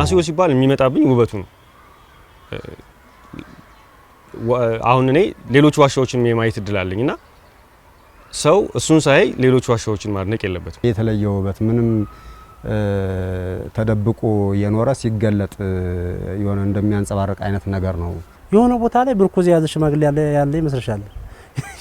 ናሲዮ ሲባል የሚመጣብኝ ውበቱ ነው። አሁን እኔ ሌሎች ዋሻዎችን የማየት እድል አለኝና ሰው እሱን ሳይ ሌሎች ዋሻዎችን ማድነቅ የለበትም። የተለየ ውበት ምንም ተደብቆ የኖረ ሲገለጥ የሆነ እንደሚያንጸባርቅ አይነት ነገር ነው። የሆነ ቦታ ላይ ብርኩዝ ያዘ ሽማግሌ ያለ ይመስልሻል?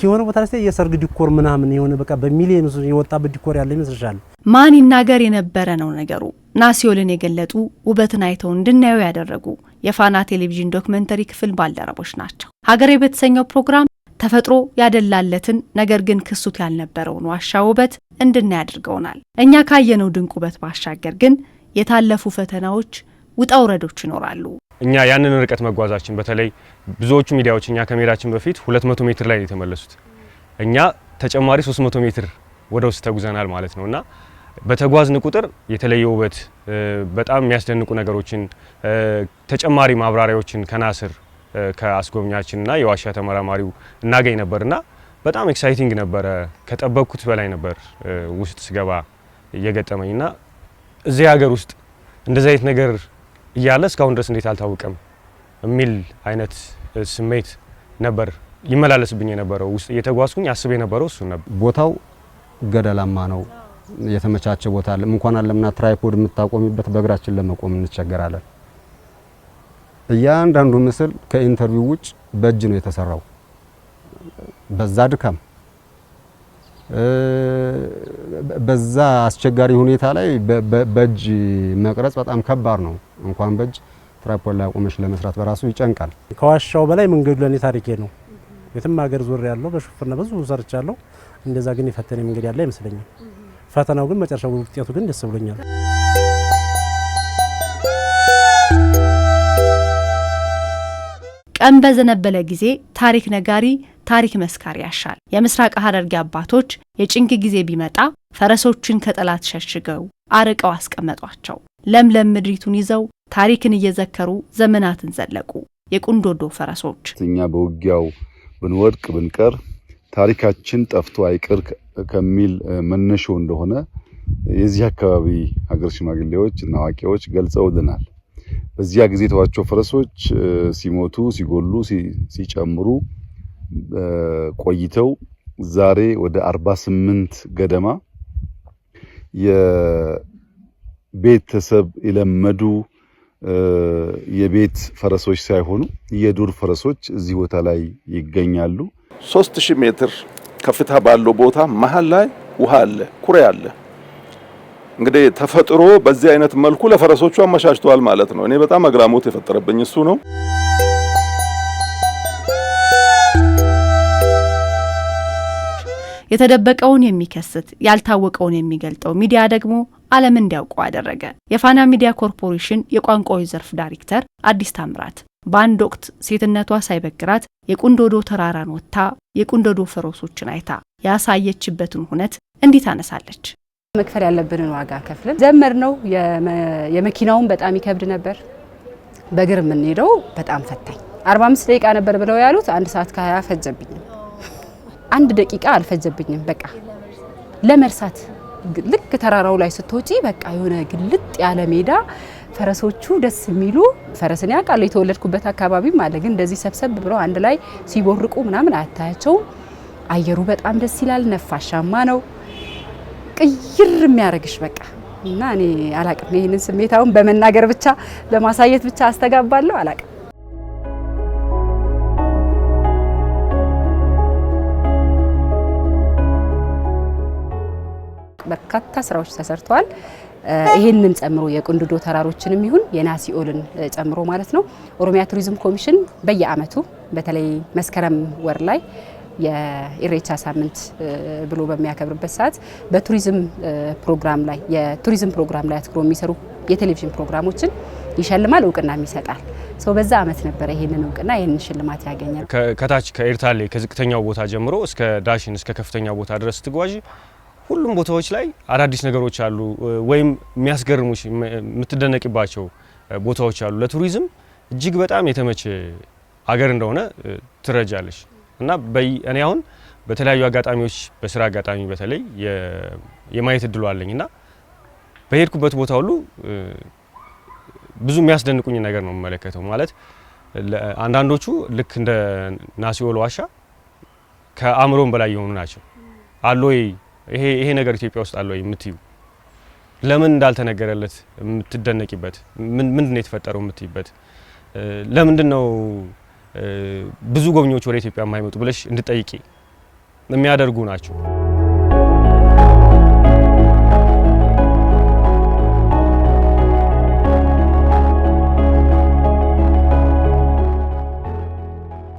የሆነ ቦታ ላይ የሰርግ ዲኮር ምናምን የሆነ በቃ በሚሊዮን የወጣበት ዲኮር ያለ ይመስልሻል? ማን ይናገር የነበረ ነው ነገሩ። ናሲዮልን የገለጡ ውበትን አይተው እንድናየው ያደረጉ የፋና ቴሌቪዥን ዶክመንተሪ ክፍል ባልደረቦች ናቸው። ሀገሬ በተሰኘው ፕሮግራም ተፈጥሮ ያደላለትን ነገር ግን ክሱት ያልነበረውን ዋሻ ውበት እንድናይ አድርገውናል። እኛ ካየነው ድንቅ ውበት ባሻገር ግን የታለፉ ፈተናዎች ውጣ ውረዶች ይኖራሉ። እኛ ያንን ርቀት መጓዛችን በተለይ ብዙዎቹ ሚዲያዎች እኛ ከመሄዳችን በፊት 200 ሜትር ላይ የተመለሱት እኛ ተጨማሪ 300 ሜትር ወደ ውስጥ ተጉዘናል ማለት ነውና በተጓዝን ቁጥር የተለየ ውበት በጣም የሚያስደንቁ ነገሮችን ተጨማሪ ማብራሪያዎችን ከናስር ከአስጎብኛችንና የዋሻ ተመራማሪው እናገኝ ነበርና በጣም ኤክሳይቲንግ ነበር። ከጠበቅኩት በላይ ነበር ውስጥ ስገባ እየገጠመኝና እዚህ ሀገር ውስጥ እንደዚህ አይነት ነገር እያለ እስካሁን ድረስ እንዴት አልታወቀም የሚል አይነት ስሜት ነበር ይመላለስብኝ የነበረው። ውስጥ እየተጓዝኩኝ አስብ የነበረው እሱ ነበር። ቦታው ገደላማ ነው። የተመቻቸ ቦታ አለ። እንኳን አለምና ትራይፖድ የምታቆሚበት በእግራችን ለመቆም እንቸገራለን። እያንዳንዱ ምስል ከኢንተርቪው ውጭ በእጅ ነው የተሰራው። በዛ ድካም በዛ አስቸጋሪ ሁኔታ ላይ በእጅ መቅረጽ በጣም ከባድ ነው። እንኳን በእጅ ትራይፖድ ላይ ቆመሽ ለመስራት በራሱ ይጨንቃል። ከዋሻው በላይ መንገዱ ለኔ ታሪኬ ነው። የትም ሀገር ዞር ያለው በሹፍርና ብዙ ሰርቻለሁ። እንደዛ ግን የፈተነ መንገድ ያለ አይመስለኝም። ፈተናው ግን መጨረሻው ውጤቱ ግን ደስ ብሎኛል። ቀን በዘነበለ ጊዜ ታሪክ ነጋሪ ታሪክ መስካሪ ያሻል። የምስራቅ ሐረርጌ አባቶች የጭንቅ ጊዜ ቢመጣ ፈረሶችን ከጠላት ሸሽገው አርቀው አስቀመጧቸው። ለምለም ምድሪቱን ይዘው ታሪክን እየዘከሩ ዘመናትን ዘለቁ። የቁንዶዶ ፈረሶች እኛ በውጊያው ብንወድቅ ብንቀር ታሪካችን ጠፍቶ አይቀር ከሚል መነሾ እንደሆነ የዚህ አካባቢ ሀገር ሽማግሌዎች እና አዋቂዎች ገልጸውልናል። በዚያ ጊዜ ተዋቸው ፈረሶች ሲሞቱ ሲጎሉ ሲጨምሩ ቆይተው ዛሬ ወደ 48 ገደማ የቤተሰብ የለመዱ የቤት ፈረሶች ሳይሆኑ የዱር ፈረሶች እዚህ ቦታ ላይ ይገኛሉ። 3000 ሜትር ከፍታ ባለው ቦታ መሃል ላይ ውሃ አለ፣ ኩሬ አለ። እንግዲህ ተፈጥሮ በዚህ አይነት መልኩ ለፈረሶቹ አመቻችቷል ማለት ነው። እኔ በጣም አግራሞት የፈጠረብኝ እሱ ነው። የተደበቀውን የሚከስት ያልታወቀውን የሚገልጠው ሚዲያ ደግሞ ዓለም እንዲያውቀው አደረገ። የፋና ሚዲያ ኮርፖሬሽን የቋንቋዎች ዘርፍ ዳይሬክተር አዲስ ታምራት በአንድ ወቅት ሴትነቷ ሳይበግራት የቁንዶዶ ተራራን ወጥታ የቁንዶዶ ፈረሶችን አይታ ያሳየችበትን ሁነት እንዴት አነሳለች። መክፈል ያለብንን ዋጋ ከፍለን ጀመር ነው። የመኪናውን በጣም ይከብድ ነበር። በእግር የምንሄደው በጣም ፈታኝ 45 ደቂቃ ነበር ብለው ያሉት 1 ሰዓት ከ20 ፈጀብኝ። 1 ደቂቃ አልፈጀብኝም። በቃ ለመርሳት ልክ ተራራው ላይ ስትወጪ በቃ የሆነ ግልጥ ያለ ሜዳ፣ ፈረሶቹ ደስ የሚሉ ፈረስን ያውቃሉ። የተወለድኩበት አካባቢ ማለት ግን እንደዚህ ሰብሰብ ብለው አንድ ላይ ሲቦርቁ ምናምን አታያቸው። አየሩ በጣም ደስ ይላል፣ ነፋሻማ ነው። ቅይር የሚያረግሽ በቃ እና እኔ አላቅም። ይሄንን ስሜታውን በመናገር ብቻ በማሳየት ብቻ አስተጋባለሁ አላቅም። በርካታ ስራዎች ተሰርተዋል። ይሄንን ጨምሮ የቁንዶዶ ተራሮችንም ይሁን የናሲኦልን ጨምሮ ማለት ነው። ኦሮሚያ ቱሪዝም ኮሚሽን በየአመቱ በተለይ መስከረም ወር ላይ የኢሬቻ ሳምንት ብሎ በሚያከብርበት ሰዓት በቱሪዝም ፕሮግራም ላይ የቱሪዝም ፕሮግራም ላይ አትኩሮ የሚሰሩ የቴሌቪዥን ፕሮግራሞችን ይሸልማል፣ እውቅናም ይሰጣል። ሰው በዛ አመት ነበር ይሄንን እውቅና ይሄንን ሽልማት ያገኛል። ከታች ከኤርታሌ ከዝቅተኛው ቦታ ጀምሮ እስከ ዳሽን እስከ ከፍተኛው ቦታ ድረስ ትጓዥ ሁሉም ቦታዎች ላይ አዳዲስ ነገሮች አሉ፣ ወይም የሚያስገርሙሽ የምትደነቂባቸው ቦታዎች አሉ። ለቱሪዝም እጅግ በጣም የተመቸ ሀገር እንደሆነ ትረጃለሽ። እና እኔ አሁን በተለያዩ አጋጣሚዎች በስራ አጋጣሚ በተለይ የማየት እድሉ አለኝና በሄድኩበት ቦታ ሁሉ ብዙ የሚያስደንቁኝ ነገር ነው የምመለከተው። ማለት አንዳንዶቹ ልክ እንደ ናሲዮል ዋሻ ከአእምሮም በላይ የሆኑ ናቸው። አለ ወይ ይሄ ነገር ኢትዮጵያ ውስጥ አለ ወይ የምትዩ ለምን እንዳልተነገረለት የምትደነቂበት ምንድነው የተፈጠረው የምትይበት ለምንድነው ብዙ ጎብኚዎች ወደ ኢትዮጵያ የማይመጡ ብለሽ እንድጠይቂ የሚያደርጉ ናቸው።